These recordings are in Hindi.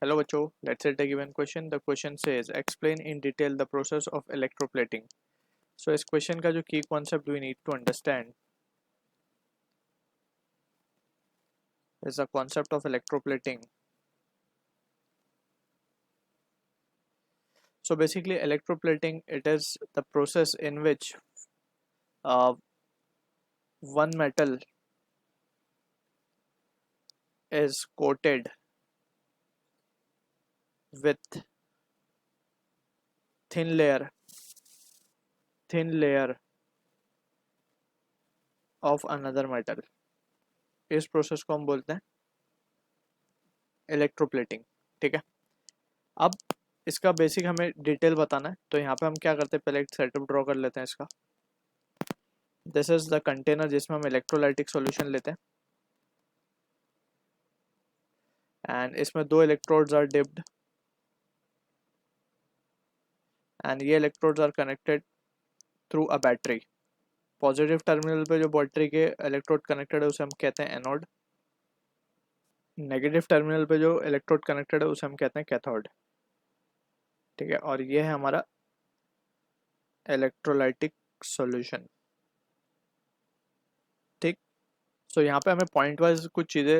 Hello बच्चों, let's take a given question. The question says explain in detail the process of electroplating. So इस question का जो key concept we need to understand is the concept of electroplating. So basically electroplating, it is the process in which uh, one metal is coated with thin layer of another metal. इस process को हम बोलते हैं electroplating. ठीक है, अब इसका बेसिक हमें डिटेल बताना है, तो यहाँ पे हम क्या करते हैं, पहले एक सेटअप ड्रॉ कर लेते हैं इसका. दिस इज द कंटेनर जिसमें हम इलेक्ट्रोलाइटिक सॉल्यूशन लेते हैं, एंड इसमें दो इलेक्ट्रोड्स आर डिप्ड एंड ये electrodes are connected through a battery. Positive terminal पे जो बैटरी के इलेक्ट्रोड कनेक्टेड है उसे हम कहते हैं एनोड. नेगेटिव टर्मिनल पे जो इलेक्ट्रोड कनेक्टेड है उसे हम कहते हैं कैथोड. ठीक है, और ये है हमारा इलेक्ट्रोलाइटिक सॉल्यूशन. ठीक, सो यहाँ पे हमें पॉइंट वाइज कुछ चीज़ें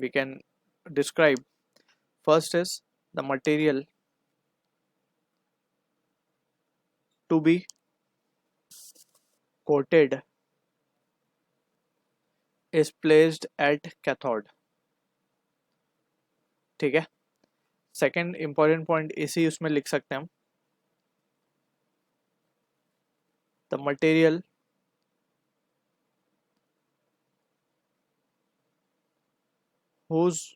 we can describe. First is the material to be coated is placed at cathode. ठीक है, सेकेंड इंपॉर्टेंट पॉइंट इसी उसमें लिख सकते हैं हम. The material whose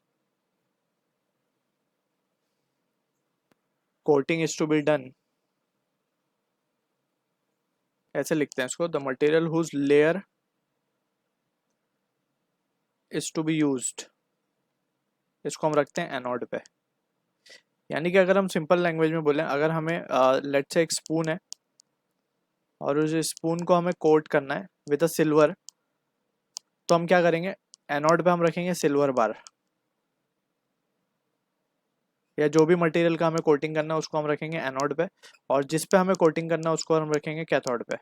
coating is to be done, ऐसे लिखते हैं इसको. The material whose layer is to be used, इसको हम रखते हैं एनोड पे. यानी कि अगर हम सिंपल लैंग्वेज में बोलें, अगर हमें लेट्स से एक स्पून है और उस स्पून को हमें कोट करना है विद अ सिल्वर, तो हम क्या करेंगे, एनोड पे हम रखेंगे सिल्वर बार, या जो भी मटेरियल का हमें कोटिंग करना है उसको हम रखेंगे एनोड पे, और जिस पे हमें कोटिंग करना है उसको हम रखेंगे कैथोड पे.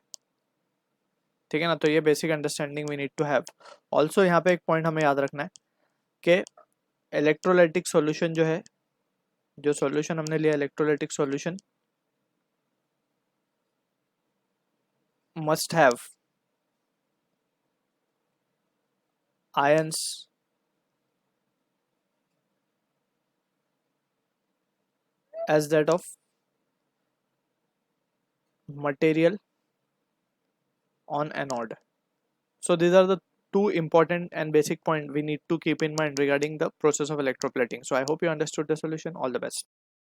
ठीक है ना, तो ये basic understanding we need to have. Also यहाँ पे एक पॉइंट हमें याद रखना है कि इलेक्ट्रोलाइटिक सॉल्यूशन जो है, जो सॉल्यूशन हमने लिया electrolytic solution must have ions as that of material on anode. So these are the two important and basic point we need to keep in mind regarding the process of electroplating. So I hope you understood the solution. All the best.